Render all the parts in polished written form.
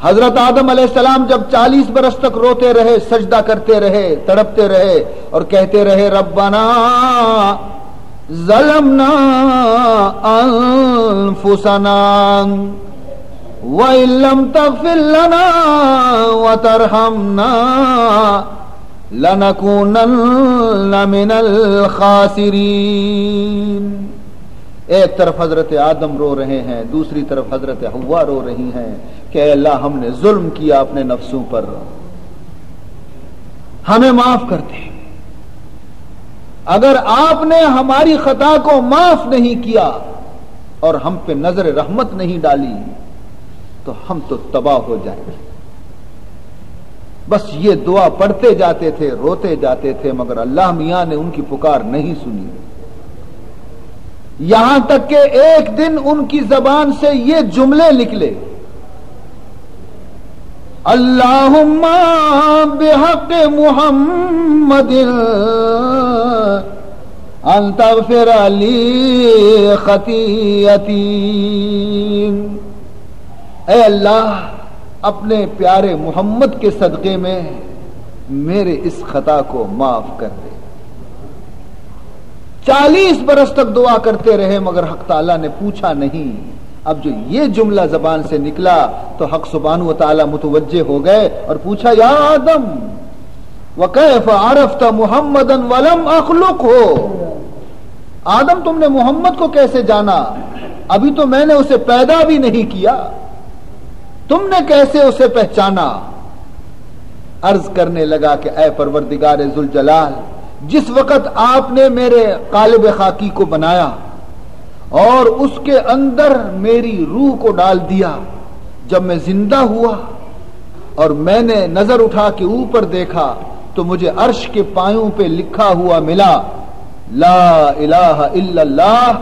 حضرت آدم علیہ السلام جب 40 برس تک روتے رہے، سجدہ کرتے رہے، تڑپتے رہے اور کہتے رہے ربنا ظلمنا انفسنا وَإِن لَّمْ تَغْفِرْ لَنَا وَتَرْحَمْنَا لَنَكُونَنَّ مِنَ الْخَاسِرِينَ۔ ایک طرف حضرت آدم رو رہے ہیں، دوسری طرف حضرت حوا رو رہی ہیں کہ اے اللہ ہم نے ظلم کیا اپنے نفسوں پر، ہمیں معاف کر دے۔ اگر آپ نے ہماری خطا کو معاف نہیں کیا اور ہم پہ نظر رحمت نہیں ڈالی تو ہم تو تباہ ہو جائیں گے۔ بس یہ دعا پڑھتے جاتے تھے، روتے جاتے تھے، مگر اللہ میاں نے ان کی پکار نہیں سنی، یہاں تک کہ ایک دن ان کی زبان سے یہ جملے نکلے، اللہم بحق محمد ان تغفر لی خطیئتی، اے اللہ اپنے پیارے محمد کے صدقے میں میرے اس خطا کو معاف کر دے۔ 40 برس تک دعا کرتے رہے مگر حق تعالیٰ نے پوچھا نہیں۔ اب جو یہ جملہ زبان سے نکلا تو حق سبحانہ وتعالی متوجہ ہو گئے اور پوچھا یا آدم وَكَيْفَ عَرَفْتَ مُحَمَّدًا وَلَمْ أَخْلُقْهُ، آدم تم نے محمد کو کیسے جانا؟ ابھی تو میں نے اسے پیدا بھی نہیں کیا، تم نے کیسے اسے پہچانا؟ عرض کرنے لگا کہ اے پروردگار ذوالجلال، جس وقت آپ نے میرے قالب خاکی کو بنایا اور اس کے اندر میری روح کو ڈال دیا، جب میں زندہ ہوا اور میں نے نظر اٹھا کے اوپر دیکھا تو مجھے عرش کے پایوں پہ لکھا ہوا ملا لا الہ الا اللہ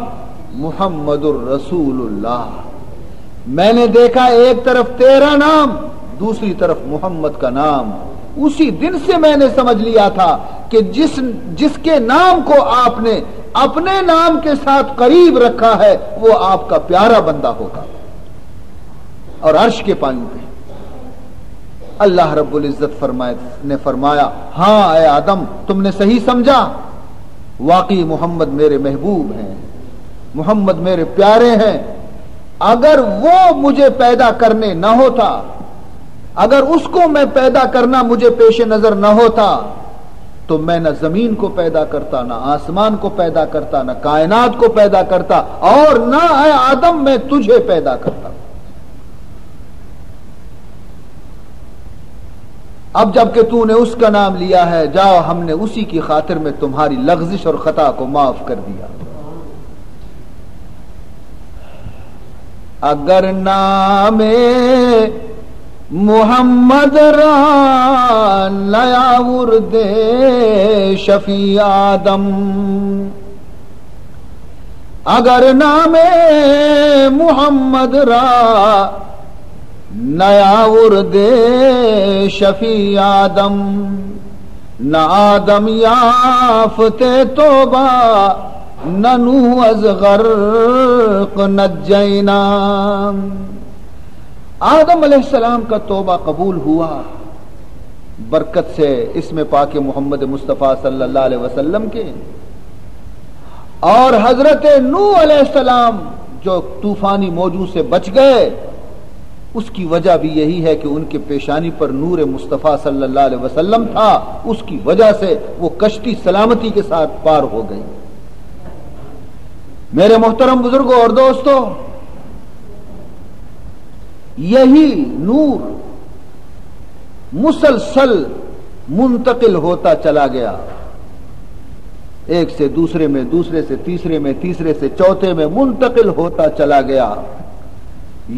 محمد الرسول اللہ۔ میں نے دیکھا ایک طرف تیرا نام، دوسری طرف محمد کا نام۔ اسی دن سے میں نے سمجھ لیا تھا کہ جس کے نام کو آپ نے اپنے نام کے ساتھ قریب رکھا ہے وہ آپ کا پیارا بندہ ہوگا۔ اور عرش کے پایوں پہ اللہ رب العزت نے فرمایا ہاں اے آدم تم نے صحیح سمجھا، واقعی محمد میرے محبوب ہیں، محمد میرے پیارے ہیں۔ اگر وہ مجھے پیدا کرنے نہ ہوتا، اگر اس کو میں پیدا کرنا مجھے پیش نظر نہ ہوتا تو میں نہ زمین کو پیدا کرتا، نہ آسمان کو پیدا کرتا، نہ کائنات کو پیدا کرتا، اور نہ اے آدم میں تجھے پیدا کرتا۔ اب جب کہ تو نے اس کا نام لیا ہے، جاؤ ہم نے اسی کی خاطر میں تمہاری لغزش اور خطا کو معاف کر دیا۔ اگر نام محمد را نیا ورد شفیع آدم، اگر نام محمد را نیا ورد شفیع آدم، نہ آدم یافتے توبہ نہ نوح از غرق نجینا۔ آدم علیہ السلام کا توبہ قبول ہوا برکت سے اسم پاک محمد مصطفیٰ صلی اللہ علیہ وسلم کے، اور حضرت نوح علیہ السلام جو طوفانی موجوں سے بچ گئے اس کی وجہ بھی یہی ہے کہ ان کے پیشانی پر نور مصطفیٰ صلی اللہ علیہ وسلم تھا، اس کی وجہ سے وہ کشتی سلامتی کے ساتھ پار ہو گئی۔ میرے محترم بزرگوں اور دوستوں، یہی نور مسلسل منتقل ہوتا چلا گیا، ایک سے دوسرے میں، دوسرے سے تیسرے میں، تیسرے سے چوتھے میں منتقل ہوتا چلا گیا،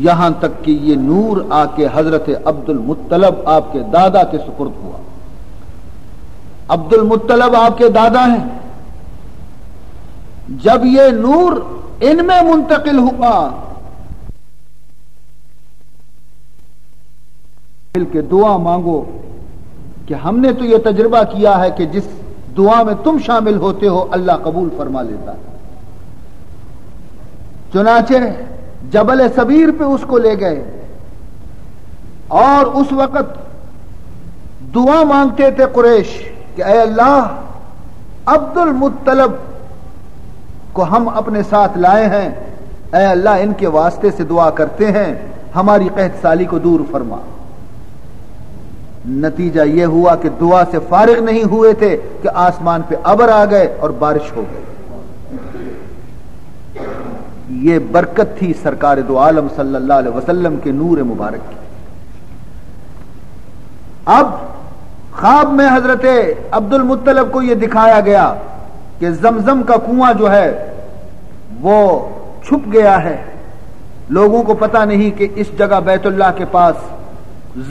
یہاں تک کہ یہ نور آ کے حضرت عبد المطلب آپ کے دادا کے سپرد ہوا۔ عبد المطلب آپ کے دادا ہیں۔ جب یہ نور ان میں منتقل ہوا، مل کے دعا مانگو کہ ہم نے تو یہ تجربہ کیا ہے کہ جس دعا میں تم شامل ہوتے ہو اللہ قبول فرما لیتا ہے۔ چنانچہ جبل صبیر پہ اس کو لے گئے، اور اس وقت دعا مانگتے تھے قریش کہ اے اللہ عبد المطلب کو ہم اپنے ساتھ لائے ہیں، اے اللہ ان کے واسطے سے دعا کرتے ہیں ہماری قحط سالی کو دور فرما۔ نتیجہ یہ ہوا کہ دعا سے فارغ نہیں ہوئے تھے کہ آسمان پہ ابر آ گئے اور بارش ہو گئی۔ یہ برکت تھی سرکار دو عالم صلی اللہ علیہ وسلم کے نور مبارک کی۔ اب خواب میں حضرت عبد المطلب کو یہ دکھایا گیا کہ زمزم کا کنواں جو ہے وہ چھپ گیا ہے، لوگوں کو پتہ نہیں کہ اس جگہ بیت اللہ کے پاس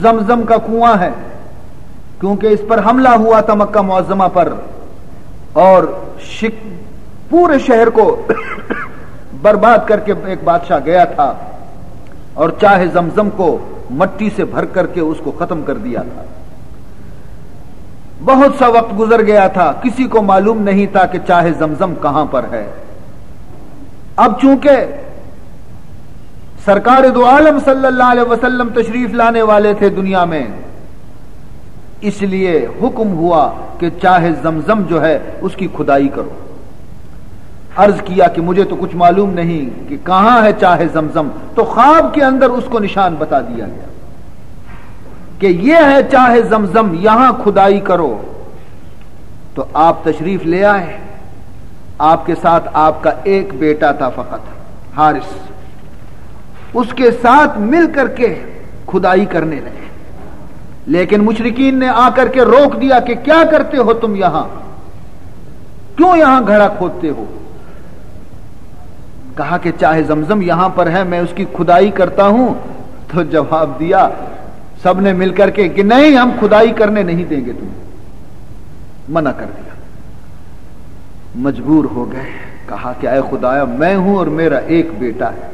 زمزم کا کنواں ہے، کیونکہ اس پر حملہ ہوا تھا مکہ معظمہ پر اور پورے شہر کو برباد کر کے ایک بادشاہ گیا تھا اور چاہے زمزم کو مٹی سے بھر کر کے اس کو ختم کر دیا تھا۔ بہت سا وقت گزر گیا تھا، کسی کو معلوم نہیں تھا کہ چاہے زمزم کہاں پر ہے۔ اب چونکہ سرکار دو عالم صلی اللہ علیہ وسلم تشریف لانے والے تھے دنیا میں، اس لیے حکم ہوا کہ چاہے زمزم جو ہے اس کی کھدائی کرو۔ عرض کیا کہ مجھے تو کچھ معلوم نہیں کہ کہاں ہے چاہے زمزم، تو خواب کے اندر اس کو نشان بتا دیا گیا کہ یہ ہے چاہے زمزم، یہاں کھدائی کرو۔ تو آپ تشریف لے آئے، آپ کے ساتھ آپ کا ایک بیٹا تھا فقط، حارث، اس کے ساتھ مل کر کے کھدائی کرنے لگے، لیکن مشرکین نے آ کر کے روک دیا کہ کیا کرتے ہو تم یہاں، کیوں یہاں گھڑا کھودتے ہو؟ کہا کہ چاہے زمزم یہاں پر ہے، میں اس کی کھدائی کرتا ہوں۔ تو جواب دیا سب نے مل کر کے کہ نہیں، ہم کھدائی کرنے نہیں دیں گے تمہیں، منع کر دیا۔ مجبور ہو گئے، کہا کہ اے خدایا میں ہوں اور میرا ایک بیٹا ہے،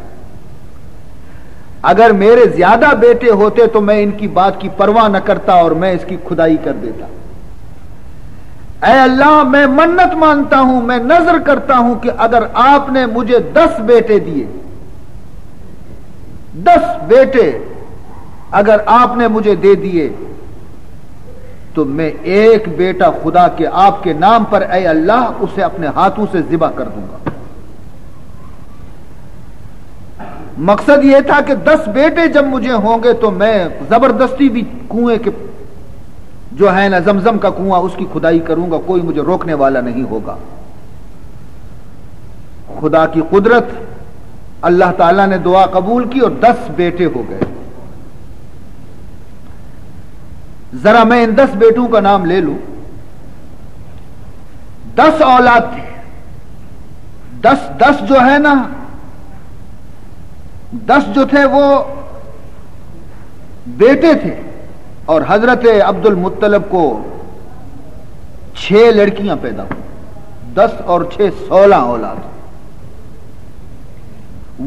اگر میرے زیادہ بیٹے ہوتے تو میں ان کی بات کی پرواہ نہ کرتا اور میں اس کی کھدائی کر دیتا۔ اے اللہ میں منت مانتا ہوں، میں نذر کرتا ہوں کہ اگر آپ نے مجھے 10 بیٹے دیے، 10 بیٹے اگر آپ نے مجھے دے دیے تو میں ایک بیٹا خدا کے آپ کے نام پر اے اللہ اسے اپنے ہاتھوں سے ذبح کر دوں گا۔ مقصد یہ تھا کہ 10 بیٹے جب مجھے ہوں گے تو میں زبردستی بھی کنویں کے جو ہے نا زمزم کا کنواں اس کی کھدائی کروں گا، کوئی مجھے روکنے والا نہیں ہوگا۔ خدا کی قدرت، اللہ تعالیٰ نے دعا قبول کی اور 10 بیٹے ہو گئے۔ ذرا میں ان 10 بیٹوں کا نام لے لوں۔ 10 اولاد تھے، 10 جو ہے نا، 10 جو تھے وہ بیٹے تھے، اور حضرت عبد المطلب کو 6 لڑکیاں پیدا ہوئی، 10 اور 6 16 اولاد۔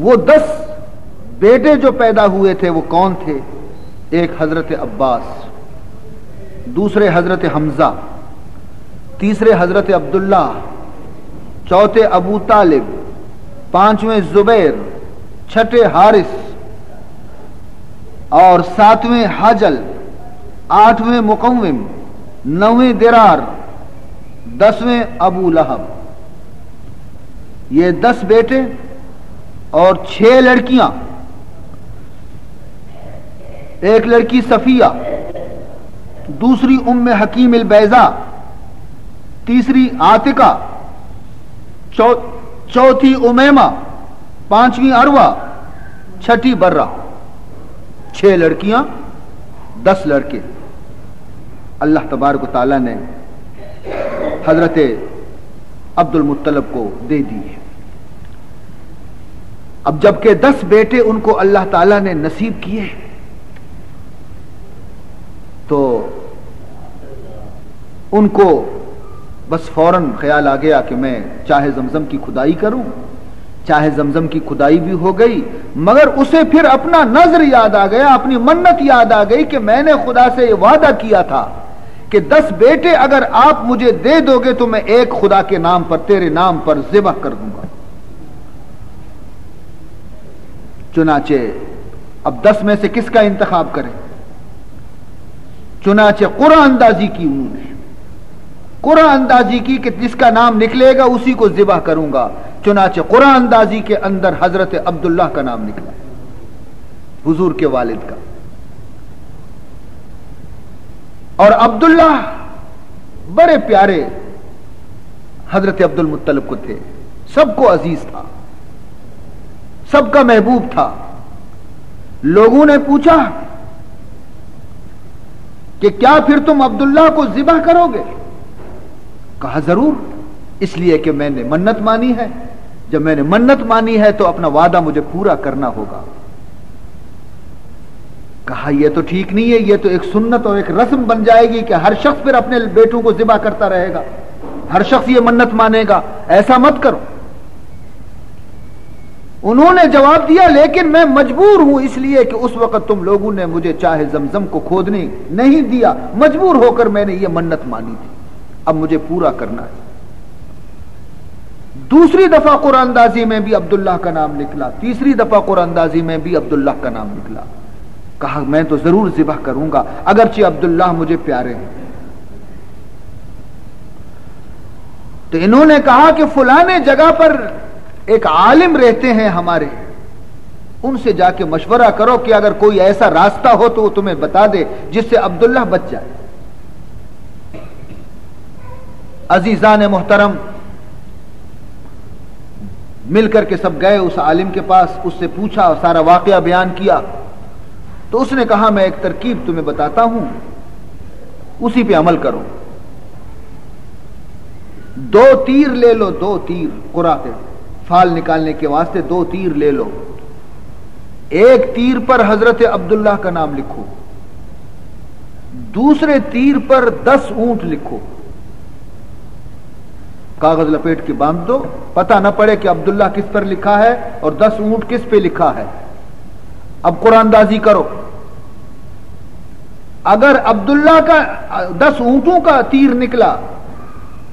وہ 10 بیٹے جو پیدا ہوئے تھے وہ کون تھے؟ ایک حضرت عباس، دوسرے حضرت حمزہ، تیسرے حضرت عبداللہ، چوتھے ابو طالب، پانچویں زبیر، چھٹے حارث اور 7ویں حاجل، 8ویں مقوم، 9ویں درار، 10ویں ابو لہب۔ یہ 10 بیٹے اور 6 لڑکیاں، ایک لڑکی صفیہ، دوسری ام حکیم البیضا، تیسری عاتقہ، چوتھی امیمہ، 5ویں عروہ، 6ٹھی برہ۔ 6 لڑکیاں، 10 لڑکے اللہ تبارک و تعالیٰ نے حضرت عبد المطلب کو دے دیے۔ اب جبکہ 10 بیٹے ان کو اللہ تعالیٰ نے نصیب کیے تو ان کو بس فوراً خیال آ گیا کہ میں چاہے زمزم کی کھدائی کروں۔ چاہے زمزم کی کھدائی بھی ہو گئی، مگر اسے پھر اپنا نظر یاد آ گیا، اپنی منت یاد آ گئی کہ میں نے خدا سے یہ وعدہ کیا تھا کہ 10 بیٹے اگر آپ مجھے دے دو گے تو میں ایک خدا کے نام پر، تیرے نام پر ذبح کر دوں گا۔ چنانچہ اب 10 میں سے کس کا انتخاب کریں؟ چنانچہ قرآن اندازی کی انہوں نے، قرآن اندازی کی کہ جس کا نام نکلے گا اسی کو ذبح کروں گا. چنانچہ قرآن اندازی کے اندر حضرت عبداللہ کا نام نکلا، حضور کے والد کا. اور عبداللہ بڑے پیارے حضرت عبد المطلب کو تھے، سب کو عزیز تھا، سب کا محبوب تھا. لوگوں نے پوچھا کہ کیا پھر تم عبداللہ کو ذبح کرو گے؟ کہا ضرور، اس لیے کہ میں نے منت مانی ہے. جب میں نے منت مانی ہے تو اپنا وعدہ مجھے پورا کرنا ہوگا. کہا یہ تو ٹھیک نہیں ہے، یہ تو ایک سنت اور ایک رسم بن جائے گی کہ ہر شخص پھر اپنے بیٹوں کو ذبح کرتا رہے گا، ہر شخص یہ منت مانے گا. ایسا مت کرو. انہوں نے جواب دیا لیکن میں مجبور ہوں، اس لیے کہ اس وقت تم لوگوں نے مجھے چاہے زمزم کو کھودنے نہیں دیا، مجبور ہو کر میں نے یہ منت مانی تھی، اب مجھے پورا کرنا ہے. دوسری دفعہ قرآن اندازی میں بھی عبداللہ کا نام نکلا، تیسری دفعہ قرآن اندازی میں بھی عبداللہ کا نام نکلا. کہا میں تو ضرور ذبح کروں گا اگرچہ عبداللہ مجھے پیارے ہیں. تو انہوں نے کہا کہ فلانے جگہ پر ایک عالم رہتے ہیں ہمارے، ان سے جا کے مشورہ کرو کہ اگر کوئی ایسا راستہ ہو تو وہ تمہیں بتا دے جس سے عبداللہ بچ جائے. عزیزان محترم مل کر کے سب گئے اس عالم کے پاس، اس سے پوچھا اور سارا واقعہ بیان کیا. تو اس نے کہا میں ایک ترکیب تمہیں بتاتا ہوں، اسی پہ عمل کرو. 2 تیر لے لو، 2 تیر قراتے فال نکالنے کے واسطے 2 تیر لے لو. ایک تیر پر حضرت عبداللہ کا نام لکھو، دوسرے تیر پر 10 اونٹ لکھو. کاغذ لپیٹ کے باندھ دو، پتہ نہ پڑے کہ عبداللہ کس پر لکھا ہے اور 10 اونٹ کس پہ لکھا ہے. اب قرآن اندازی کرو. اگر عبداللہ کا 10 اونٹوں کا تیر نکلا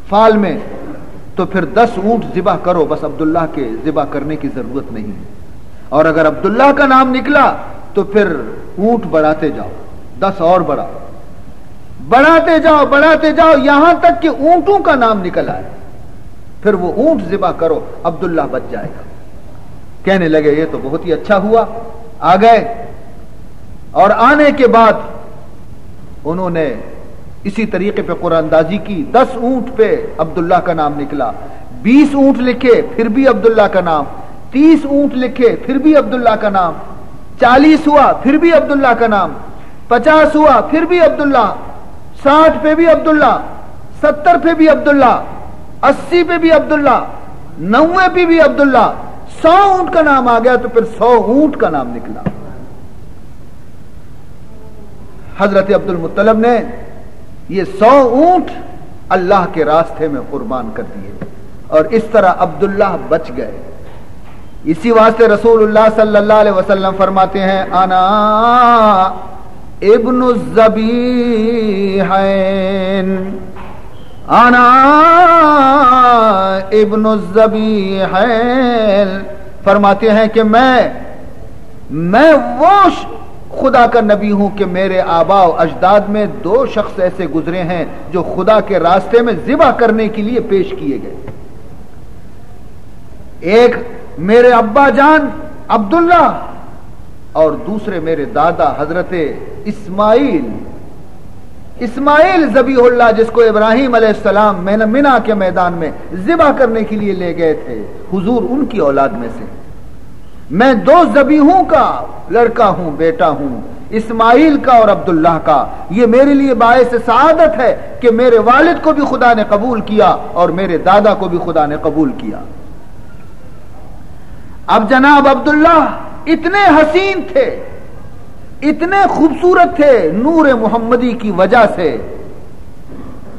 فال میں تو پھر 10 اونٹ ذبح کرو، بس عبداللہ کے ذبح کرنے کی ضرورت نہیں. اور اگر عبداللہ کا نام نکلا تو پھر اونٹ بڑھاتے جاؤ، 10 اور بڑھاؤ، بڑھاتے جاؤ بڑھاتے جاؤ یہاں تک کہ اونٹوں کا نام نکل آئے، پھر وہ اونٹ ذبح کرو، عبداللہ بچ جائے گا. کہنے لگے یہ تو بہت ہی اچھا ہوا. آ گئے اور آنے کے بعد انہوں نے اسی طریقے پہ قرآن اندازی کی. 10 اونٹ پہ عبداللہ کا نام نکلا، 20 اونٹ لکھے پھر بھی عبداللہ کا نام، 30 اونٹ لکھے پھر بھی عبداللہ کا نام، 40 ہوا پھر بھی عبداللہ کا نام، 50 ہوا پھر بھی عبداللہ، 60 پہ بھی عبداللہ، 70 پہ بھی عبداللہ، 80 پہ بھی عبداللہ، 90 پہ بھی عبداللہ. 100 اونٹ کا نام آ گیا تو پھر 100 اونٹ کا نام نکلا. حضرت عبد المطلب نے یہ 100 اونٹ اللہ کے راستے میں قربان کر دیے اور اس طرح عبداللہ بچ گئے. اسی واسطے رسول اللہ صلی اللہ علیہ وسلم فرماتے ہیں انا ابن الذبیحین، انا ابن الذبیحین، فرماتے ہیں کہ میں وہ خدا کا نبی ہوں کہ میرے آبا و اجداد میں 2 شخص ایسے گزرے ہیں جو خدا کے راستے میں ذبح کرنے کے لیے پیش کیے گئے. ایک میرے ابا جان عبداللہ اور دوسرے میرے دادا حضرت اسماعیل ذبیح اللہ، جس کو ابراہیم علیہ السلام منا کے میدان میں ذبح کرنے کے لیے لے گئے تھے. حضور ان کی اولاد میں سے میں 2 ذبیحوں کا لڑکا ہوں، بیٹا ہوں، اسماعیل کا اور عبداللہ کا. یہ میرے لیے باعث سعادت ہے کہ میرے والد کو بھی خدا نے قبول کیا اور میرے دادا کو بھی خدا نے قبول کیا. اب جناب عبداللہ اتنے حسین تھے، اتنے خوبصورت تھے نور محمدی کی وجہ سے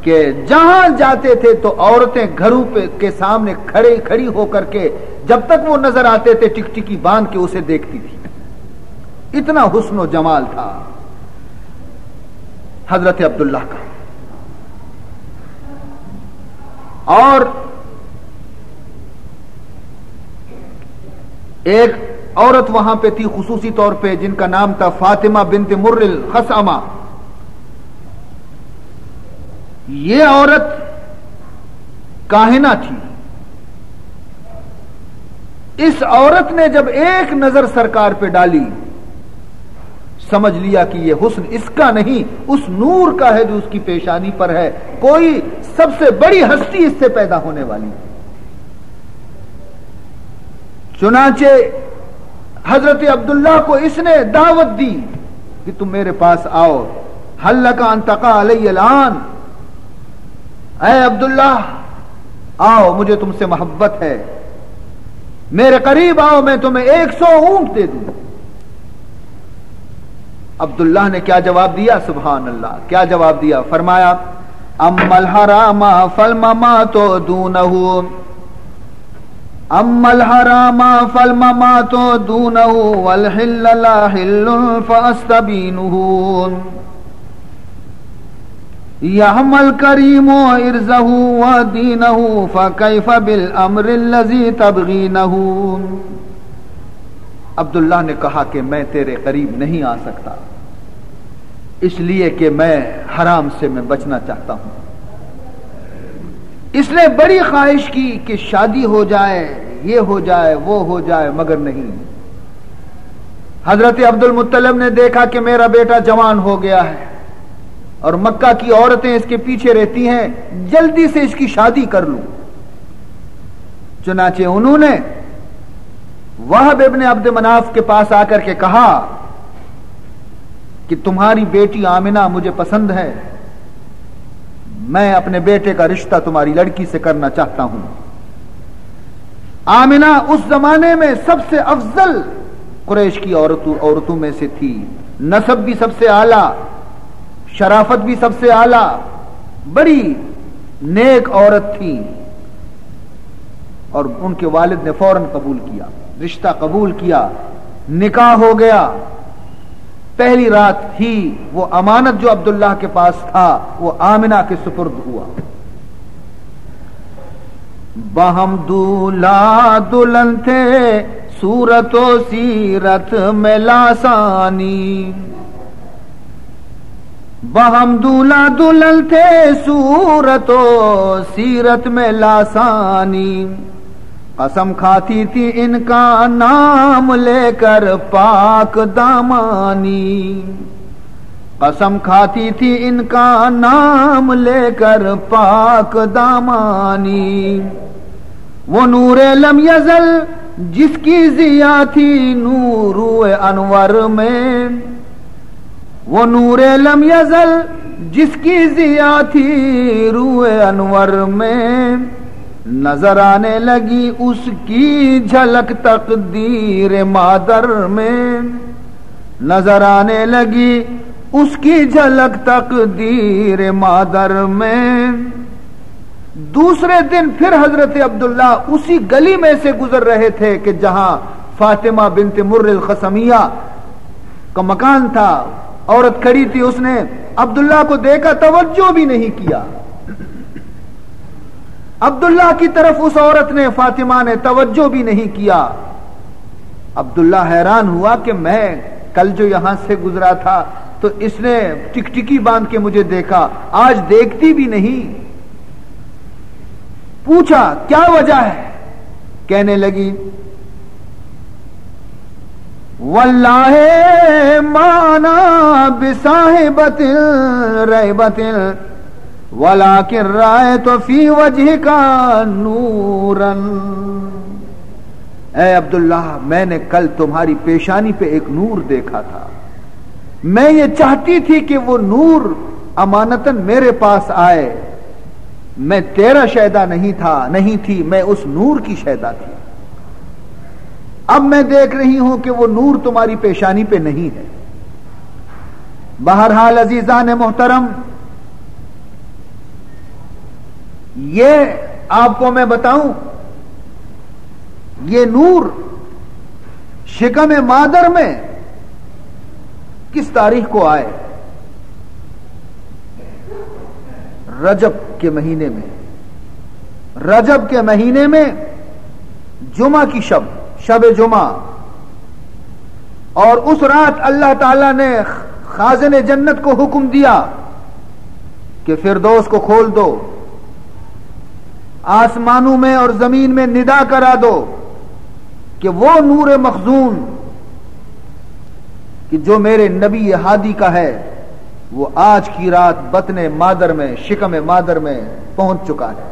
کہ جہاں جاتے تھے تو عورتیں گھروں کے سامنے کھڑی ہو کر کے جب تک وہ نظر آتے تھے ٹکٹکی باندھ کے اسے دیکھتی تھی. اتنا حسن و جمال تھا حضرت عبداللہ کا. اور ایک عورت وہاں پہ تھی خصوصی طور پہ جن کا نام تھا فاطمہ بنت مر الخصعمہ. یہ عورت کاہنہ تھی. اس عورت نے جب ایک نظر سرکار پہ ڈالی سمجھ لیا کہ یہ حسن اس کا نہیں اس نور کا ہے جو اس کی پیشانی پر ہے. کوئی سب سے بڑی ہستی اس سے پیدا ہونے والی. چنانچہ حضرت عبداللہ کو اس نے دعوت دی کہ تم میرے پاس آؤ. حل لک ان تقع علی الان، اے عبداللہ آؤ مجھے تم سے محبت ہے، میرے قریب آؤ میں تمہیں 100 اونٹ دے دوں. عبداللہ نے کیا جواب دیا؟ سبحان اللہ، کیا جواب دیا؟ فرمایا اما الحرام فالممات دونہ، اما الحرام فالممات دونہ والحل لا حل فاستبینہ، یحم الکریم عرضہ ودینہ فکیف بالامر الذی تبغینہ. عبداللہ نے کہا کہ میں تیرے قریب نہیں آ سکتا اس لیے کہ میں حرام سے میں بچنا چاہتا ہوں. اس نے بڑی خواہش کی کہ شادی ہو جائے، یہ ہو جائے، وہ ہو جائے، مگر نہیں. حضرت عبد المطلب نے دیکھا کہ میرا بیٹا جوان ہو گیا ہے اور مکہ کی عورتیں اس کے پیچھے رہتی ہیں، جلدی سے اس کی شادی کر لوں. چنانچہ انہوں نے وہب ابن عبد مناف کے پاس آ کر کے کہا کہ تمہاری بیٹی آمنہ مجھے پسند ہے، میں اپنے بیٹے کا رشتہ تمہاری لڑکی سے کرنا چاہتا ہوں. آمنہ اس زمانے میں سب سے افضل قریش کی عورتوں میں سے تھی، نسب بھی سب سے اعلیٰ، شرافت بھی سب سے اعلیٰ، بڑی نیک عورت تھی. اور ان کے والد نے فوراً قبول کیا، رشتہ قبول کیا، نکاح ہو گیا. پہلی رات ہی وہ امانت جو عبداللہ کے پاس تھا وہ آمنہ کے سپرد ہوا. باہم دولہا دلہن تھے صورت و سیرت میں لاسانی، باہم دولہا دلہن تھے صورت و سیرت میں لاسانی، قسم کھاتی تھی ان کا نام لے کر پاک دامانی، قسم کھاتی تھی ان کا نام لے کر پاک دامانی. وہ نور لم یزل جس کی ضیا تھی نور انور میں، وہ نور لم یزل جس کی ضیا تھی روح انور میں، نظر آنے لگی اس کی جھلک تقدیر مادر میں، نظر آنے لگی اس کی جھلک تقدیر مادر میں. دوسرے دن پھر حضرت عبداللہ اسی گلی میں سے گزر رہے تھے کہ جہاں فاطمہ بنت مر الخصمیہ کا مکان تھا. عورت کھڑی تھی، اس نے عبداللہ کو دیکھا، توجہ بھی نہیں کیا. عبداللہ کی طرف اس عورت نے، فاطمہ نے توجہ بھی نہیں کیا. عبداللہ حیران ہوا کہ میں کل جو یہاں سے گزرا تھا تو اس نے ٹکٹکی باندھ کے مجھے دیکھا، آج دیکھتی بھی نہیں. پوچھا کیا وجہ ہے؟ کہنے لگی واللہ مانا بصاحبت ریبت ولیکن رأیت فی وجہک نورا. اے عبداللہ میں نے کل تمہاری پیشانی پہ ایک نور دیکھا تھا، میں یہ چاہتی تھی کہ وہ نور امانتاً میرے پاس آئے. میں تیرا شیدا نہیں تھی، میں اس نور کی شیدا تھی. اب میں دیکھ رہی ہوں کہ وہ نور تمہاری پیشانی پہ نہیں ہے. بہرحال عزیزان محترم، یہ آپ کو میں بتاؤں، یہ نور شکم مادر میں کس تاریخ کو آئے؟ رجب کے مہینے میں. رجب کے مہینے میں جمعہ کی شب جمعہ، اور اس رات اللہ تعالی نے خازن جنت کو حکم دیا کہ فردوس کو کھول دو، آسمانوں میں اور زمین میں ندا کرا دو کہ وہ نور مخزون کہ جو میرے نبی ہادی کا ہے وہ آج کی رات بطن مادر میں، شکم مادر میں پہنچ چکا ہے۔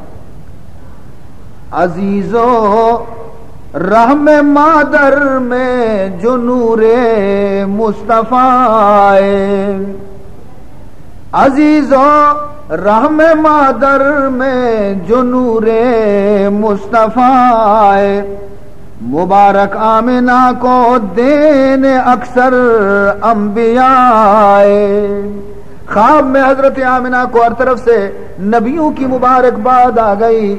عزیزو رحم مادر میں جو نور مصطفیٰ، عزیزو رحم مادر میں جو نور مصطفیٰ، مبارک آمنہ کو دین اکثر انبیاء۔ خواب میں حضرت آمنہ کو ہر طرف سے نبیوں کی مبارکباد آ گئی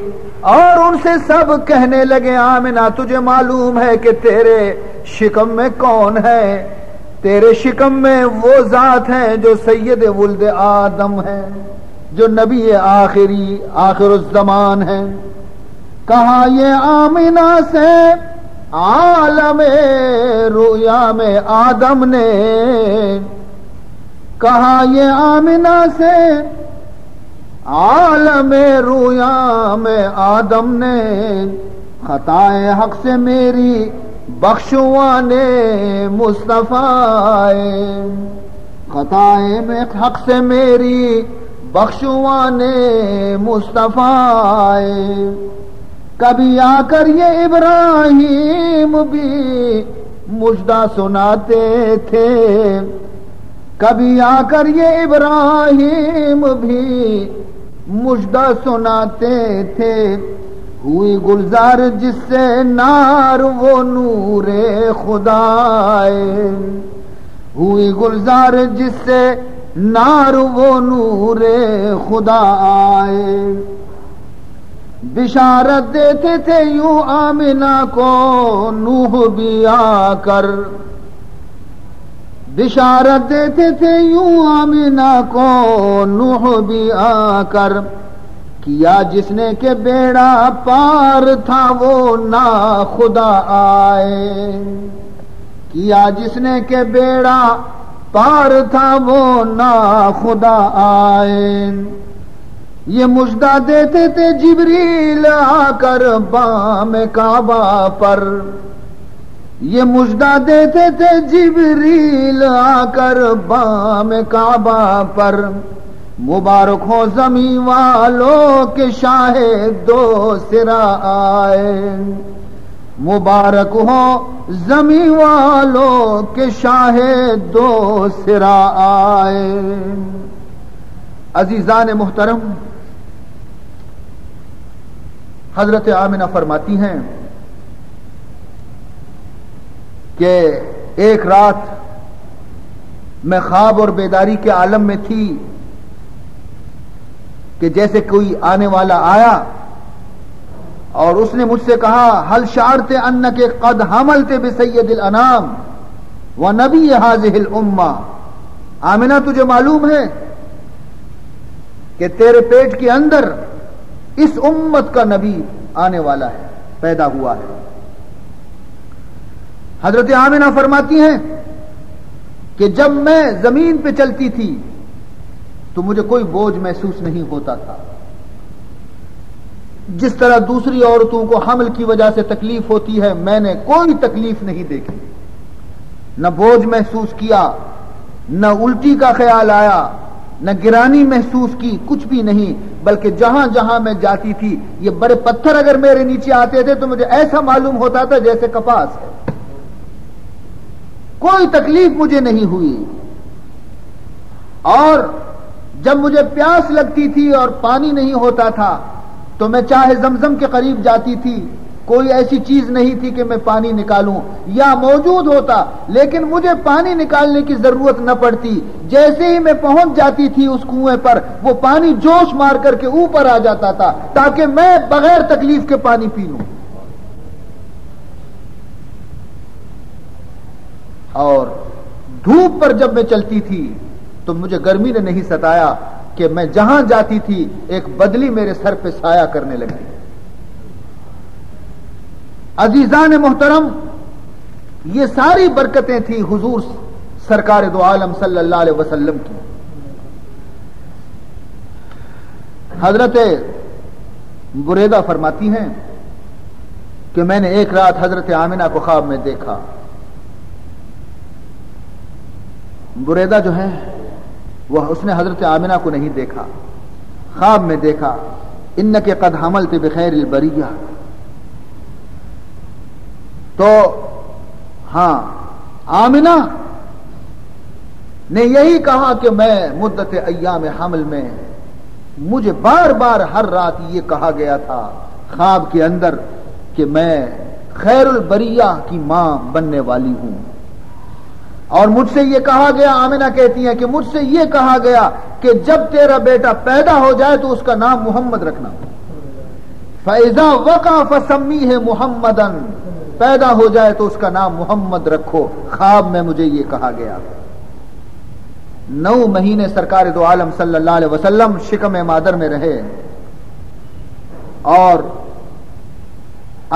اور ان سے سب کہنے لگے آمنہ تجھے معلوم ہے کہ تیرے شکم میں کون ہے؟ تیرے شکم میں وہ ذات ہے جو سید ولد آدم ہے، جو نبی آخر الزمان ہے۔ کہا یہ آمنہ سے عالم رؤیا میں آدم نے، کہا یہ آمنہ سے عالم رؤیا میں آدم نے، خطائے حق سے میری بخشوانے مصطفیٰ، خطائے میں حق سے میری بخشوانے مصطفیٰ۔ کبھی آ کر یہ ابراہیم بھی مژدہ سناتے تھے، کبھی آ کر یہ ابراہیم بھی مژدہ سناتے تھے، ہوئی گلزار جس سے نار وہ نور خدا، ہوئی گلزار جس سے نار وہ نور خدا آئے۔ بشارت دیتے تھے یوں آمنہ کو نوح بھی آ کر، بشارت دیتے تھے یوں آمنہ کو نوح بھی آ کر، کیا جس نے کہ بیڑا پار تھا وہ نا خدا آئے، کیا جس نے کہ بیڑا پار تھا وہ نا خدا آئے۔ یہ مژدہ دیتے تھے جبریل آ کر بام کعبہ پر، یہ مژدہ دیتے تھے جبریل آ کر بام کعبہ پر، مبارک ہو زمین والوں کے شاہ دو سرا آئے، مبارک ہو زمین والوں کے شاہ دو سرا آئے۔ عزیزان محترم، حضرت آمنہ فرماتی ہیں کہ ایک رات میں خواب اور بیداری کے عالم میں تھی کہ جیسے کوئی آنے والا آیا اور اس نے مجھ سے کہا حل شعرت انک قد حملت بسید الانام ونبی هذه الامہ، آمنہ تجھے معلوم ہے کہ تیرے پیٹ کے اندر اس امت کا نبی آنے والا ہے، پیدا ہوا ہے۔ حضرت آمنہ فرماتی ہیں کہ جب میں زمین پہ چلتی تھی تو مجھے کوئی بوجھ محسوس نہیں ہوتا تھا، جس طرح دوسری عورتوں کو حمل کی وجہ سے تکلیف ہوتی ہے میں نے کوئی تکلیف نہیں دیکھی، نہ بوجھ محسوس کیا، نہ الٹی کا خیال آیا، نہ گرانی محسوس کی، کچھ بھی نہیں، بلکہ جہاں جہاں میں جاتی تھی یہ بڑے پتھر اگر میرے نیچے آتے تھے تو مجھے ایسا معلوم ہوتا تھا جیسے کپاس ہے، کوئی تکلیف مجھے نہیں ہوئی۔ اور جب مجھے پیاس لگتی تھی اور پانی نہیں ہوتا تھا تو میں چاہے زمزم کے قریب جاتی تھی، کوئی ایسی چیز نہیں تھی کہ میں پانی نکالوں، یا موجود ہوتا لیکن مجھے پانی نکالنے کی ضرورت نہ پڑتی، جیسے ہی میں پہنچ جاتی تھی اس کنویں پر وہ پانی جوش مار کر کے اوپر آ جاتا تھا تاکہ میں بغیر تکلیف کے پانی پی لوں۔ اور دھوپ پر جب میں چلتی تھی تو مجھے گرمی نے نہیں ستایا کہ میں جہاں جاتی تھی ایک بدلی میرے سر پہ سایہ کرنے لگی۔ عزیزان محترم، یہ ساری برکتیں تھیں حضور سرکار دو عالم صلی اللہ علیہ وسلم کی۔ حضرت بریدہ فرماتی ہیں کہ میں نے ایک رات حضرت آمنہ کو خواب میں دیکھا. بریدہ جو ہے وہ اس نے حضرت آمنہ کو نہیں دیکھا, خواب میں دیکھا. انک قد حملت بخیر البریہ. تو ہاں آمنہ نے یہی کہا کہ میں مدت ایام حمل میں مجھے بار بار ہر رات یہ کہا گیا تھا خواب کے اندر کہ میں خیر البریہ کی ماں بننے والی ہوں, اور مجھ سے یہ کہا گیا, آمنہ کہتی ہیں کہ مجھ سے یہ کہا گیا کہ جب تیرا بیٹا پیدا ہو جائے تو اس کا نام محمد رکھنا. فَإِذَا وَقَعَ فَسَمِّيهِ مُحَمَّدًا, پیدا ہو جائے تو اس کا نام محمد رکھو. خواب میں مجھے یہ کہا گیا. 9 مہینے سرکار دو عالم صلی اللہ علیہ وسلم شکم مادر میں رہے, اور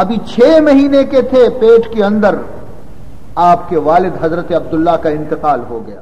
ابھی 6 مہینے کے تھے پیٹ کے اندر, آپ کے والد حضرت عبداللہ کا انتقال ہو گیا.